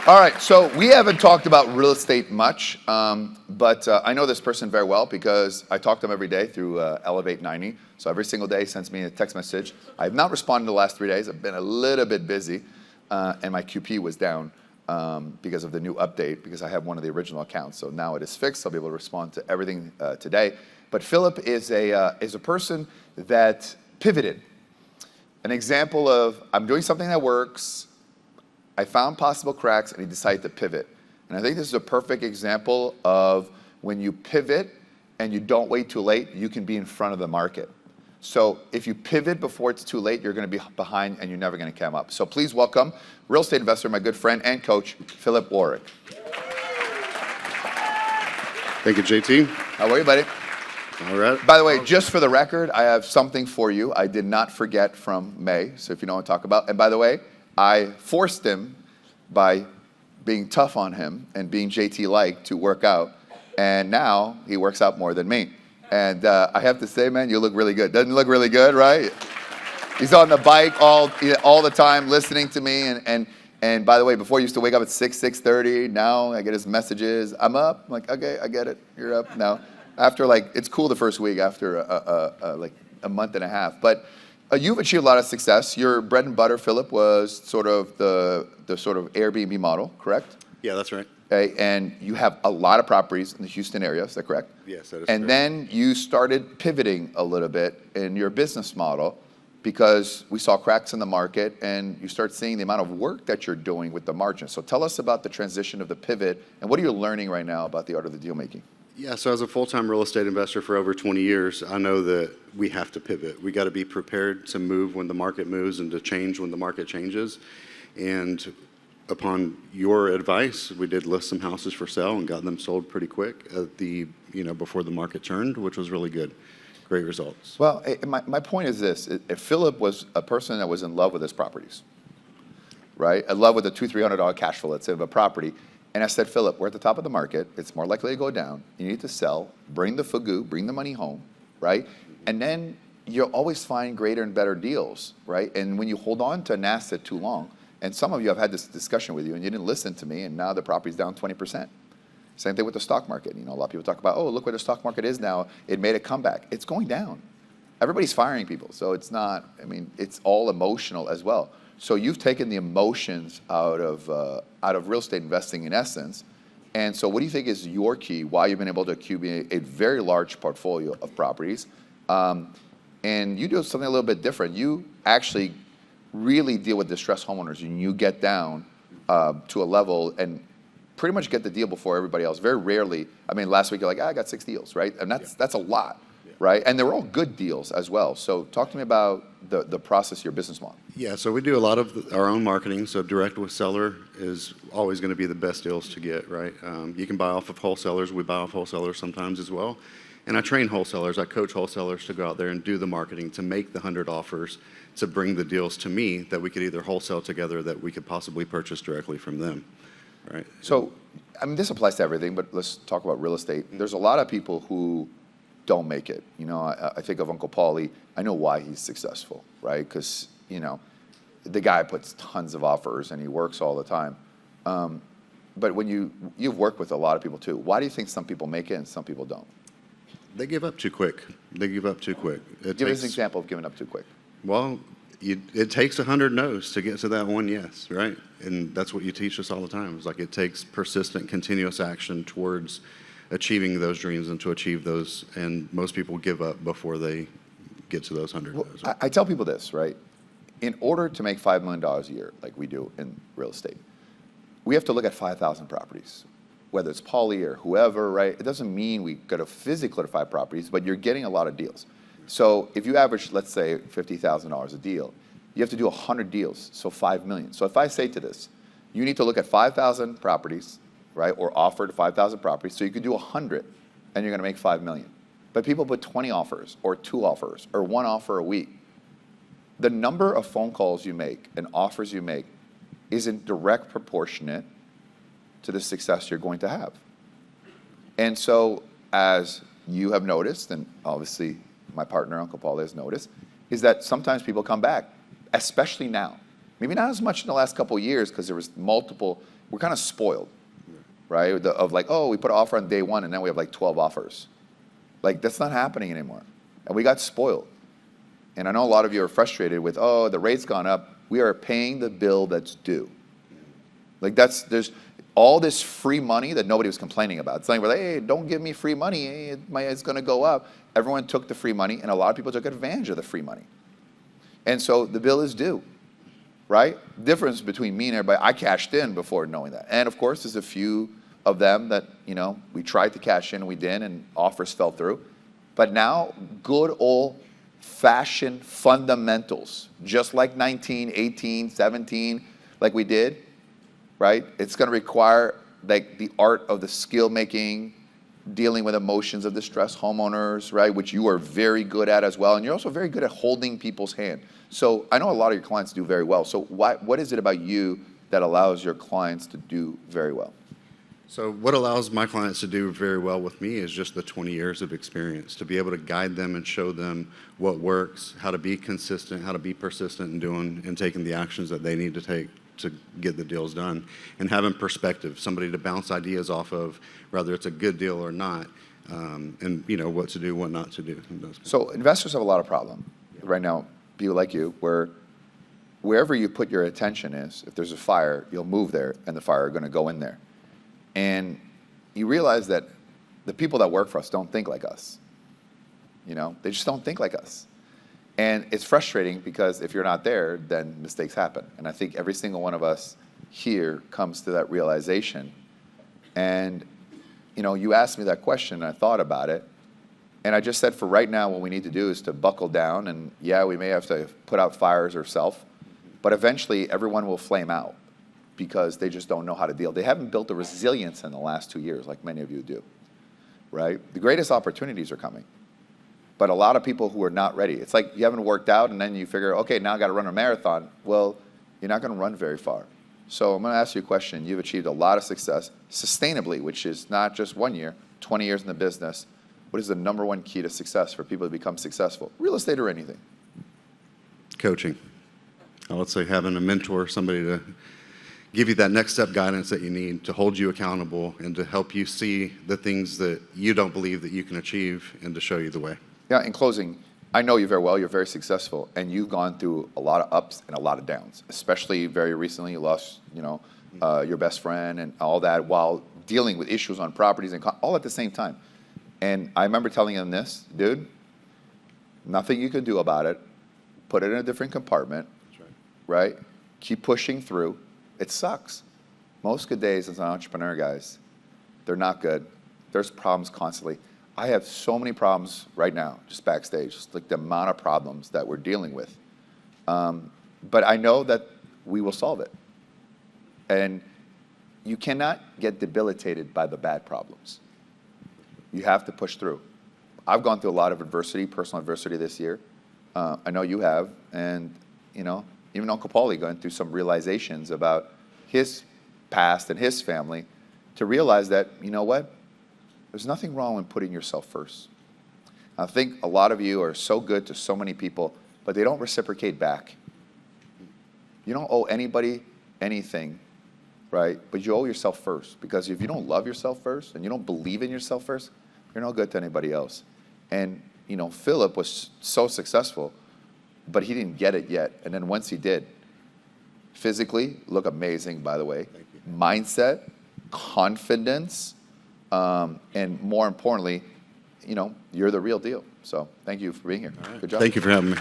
All right, so we haven't talked about real estate much, but I know this person very well because I talk to them every day through Elevate 90. So every single day he sends me a text message. I have not responded the last 3 days. I've been a little bit busy, and my QP was down because of the new update, because I have one of the original accounts. So now it is fixed. I'll be able to respond to everything today. But Phillip is a person that pivoted. An example of, I'm doing something that works, I found possible cracks, and he decided to pivot. And I think this is a perfect example of when you pivot and you don't wait too late, you can be in front of the market. So if you pivot before it's too late, you're going to be behind and you're never going to come up. So please welcome real estate investor, my good friend and coach, Phillip Warrick. Thank you, JT. How are you, buddy? All right. By the way, just for the record, I have something for you. I did not forget from May, so if you know what to talk about. And by the way, I forced him by being tough on him and being JT-like to work out, and now he works out more than me. And I have to say, man, you look really good. Doesn't it look really good, right? He's on the bike all the time listening to me, and by the way, before he used to wake up at 6:30, now I get his messages. I'm up. I'm like, okay, I get it. You're up now. After it's cool the first week, after like a month and a half. But you've achieved a lot of success. Your bread and butter, Phillip, was sort of the sort of Airbnb model, correct? Yeah, that's right. Okay, and you have a lot of properties in the Houston area, is that correct? Yes, that is And correct. then you started pivoting a little bit in your business model because we saw cracks in the market and you start seeing the amount of work that you're doing with the margin. So tell us about the transition of the pivot and what are you learning right now about the art of the deal making? Yeah, so as a full-time real estate investor for over 20 years, I know that we have to pivot. We got to be prepared to move when the market moves and to change when the market changes. And upon your advice, we did list some houses for sale and got them sold pretty quick at before the market turned, which was really good. Great results. Well, my point is this. If Phillip was a person that was in love with his properties, right? In love with the $200-300 cash flow, let's say, of a property. And I said, Phillip, we're at the top of the market. It's more likely to go down. You need to sell, bring the fugu, bring the money home, right? And then you'll always find greater and better deals, right? And when you hold on to an asset too long, and some of you have had this discussion with you and you didn't listen to me and now the property's down 20%. Same thing with the stock market. A lot of people talk about, oh, look where the stock market is now. It made a comeback. It's going down. Everybody's firing people. So it's not, it's all emotional as well. So you've taken the emotions out of real estate investing in essence. And so what do you think is your key, why you've been able to accumulate a very large portfolio of properties? And you do something a little bit different. You actually really deal with distressed homeowners and you get down to a level and pretty much get the deal before everybody else. Very rarely, last week you're like, I got 6 deals, right? And that's a lot. Right? And they're all good deals as well. So talk to me about the process of your business model. Yeah, so we do a lot of our own marketing. So direct with seller is always going to be the best deals to get, right? You can buy off of wholesalers. We buy off wholesalers sometimes as well. And I train wholesalers. I coach wholesalers to go out there and do the marketing, to make the 100 offers, to bring the deals to me that we could either wholesale together, that we could possibly purchase directly from them, right? So, this applies to everything, but let's talk about real estate. There's a lot of people who don't make it. I think of Uncle Paulie. I know why he's successful, right? Because, the guy puts tons of offers and he works all the time. But when you've worked with a lot of people too, why do you think some people make it and some people don't? They give up too quick. Give us an example of giving up too quick. Well, it takes 100 no's to get to that one yes, right? And that's what you teach us all the time. It's like it takes persistent, continuous action towards achieving those dreams and to achieve those, and most people give up before they get to those 100 no's. I tell people this, right? In order to make $5 million a year, like we do in real estate, we have to look at 5,000 properties, whether it's Paulie or whoever, right? It doesn't mean we got to physically 5 properties, but you're getting a lot of deals. So if you average, let's say, $50,000 a deal, you have to do 100 deals, so $5 million. So if I say to this, you need to look at 5,000 properties, right, or offered 5,000 properties, so you could do 100, and you're going to make $5 million. But people put 20 offers, or 2 offers, or 1 offer a week. The number of phone calls you make and offers you make isn't direct proportionate to the success you're going to have. And so, as you have noticed, and obviously my partner, Uncle Paul, has noticed, is that sometimes people come back, especially now. Maybe not as much in the last couple of years because there was multiple, we're kind of spoiled, right? Of like, oh, we put an offer on day one and then we have like 12 offers. Like, that's not happening anymore. And we got spoiled. And I know a lot of you are frustrated with, oh, the rate's gone up. We are paying the bill that's due. Like, there's all this free money that nobody was complaining about. It's like, well, hey, don't give me free money. Hey, it's going to go up. Everyone took the free money, and a lot of people took advantage of the free money. And so the bill is due, right? Difference between me and everybody, I cashed in before knowing that. And of course, there's a few of them that, we tried to cash in and we didn't, and offers fell through. But now, good old-fashioned fundamentals, just like 19, 18, 17, like we did, right? It's going to require like the art of the skill making, dealing with emotions of distressed homeowners, right? Which you are very good at as well. And you're also very good at holding people's hand. So I know a lot of your clients do very well. So what is it about you that allows your clients to do very well? So what allows my clients to do very well with me is just the 20 years of experience, to be able to guide them and show them what works, how to be consistent, how to be persistent in doing and taking the actions that they need to take to get the deals done, and having perspective, somebody to bounce ideas off of, whether it's a good deal or not, and what to do, what not to do. So investors have a lot of problem right now, people like you, where wherever you put your attention is, if there's a fire, you'll move there, and the fire are going to go in there. And you realize that the people that work for us don't think like us. They just don't think like us. And it's frustrating because if you're not there, then mistakes happen. And I think every single one of us here comes to that realization. And, you asked me that question, and I thought about it. And I just said, for right now, what we need to do is to buckle down. And yeah, we may have to put out fires ourselves, but eventually everyone will flame out because they just don't know how to deal. They haven't built the resilience in the last 2 years like many of you do, right? The greatest opportunities are coming. But a lot of people who are not ready. It's like you haven't worked out and then you figure, okay, now I got to run a marathon. Well, you're not going to run very far. So I'm going to ask you a question. You've achieved a lot of success sustainably, which is not just 1 year, 20 years in the business. What is the number one key to success for people to become successful? Real estate or anything? Coaching. I would say having a mentor, somebody to give you that next step guidance that you need to hold you accountable and to help you see the things that you don't believe that you can achieve and to show you the way. Yeah, in closing, I know you very well. You're very successful, and you've gone through a lot of ups and a lot of downs. Especially very recently, you lost, your best friend and all that, while dealing with issues on properties and all at the same time. And I remember telling him this, dude, nothing you can do about it. Put it in a different compartment, that's right? Keep pushing through. It sucks. Most good days as an entrepreneur, guys, they're not good. There's problems constantly. I have so many problems right now, just backstage, just like the amount of problems that we're dealing with. But I know that we will solve it. And you cannot get debilitated by the bad problems. You have to push through. I've gone through a lot of adversity, personal adversity this year. I know you have. And, even Uncle Paulie going through some realizations about his past and his family to realize that, what? There's nothing wrong with putting yourself first. I think a lot of you are so good to so many people, but they don't reciprocate back. You don't owe anybody anything, right? But you owe yourself first, because if you don't love yourself first and you don't believe in yourself first, you're no good to anybody else. And, Philip was so successful, but he didn't get it yet. And then once he did, physically, look amazing, by the way. Mindset, confidence, and more importantly, you're the real deal. So thank you for being here. Right. Good job. Thank you for having me.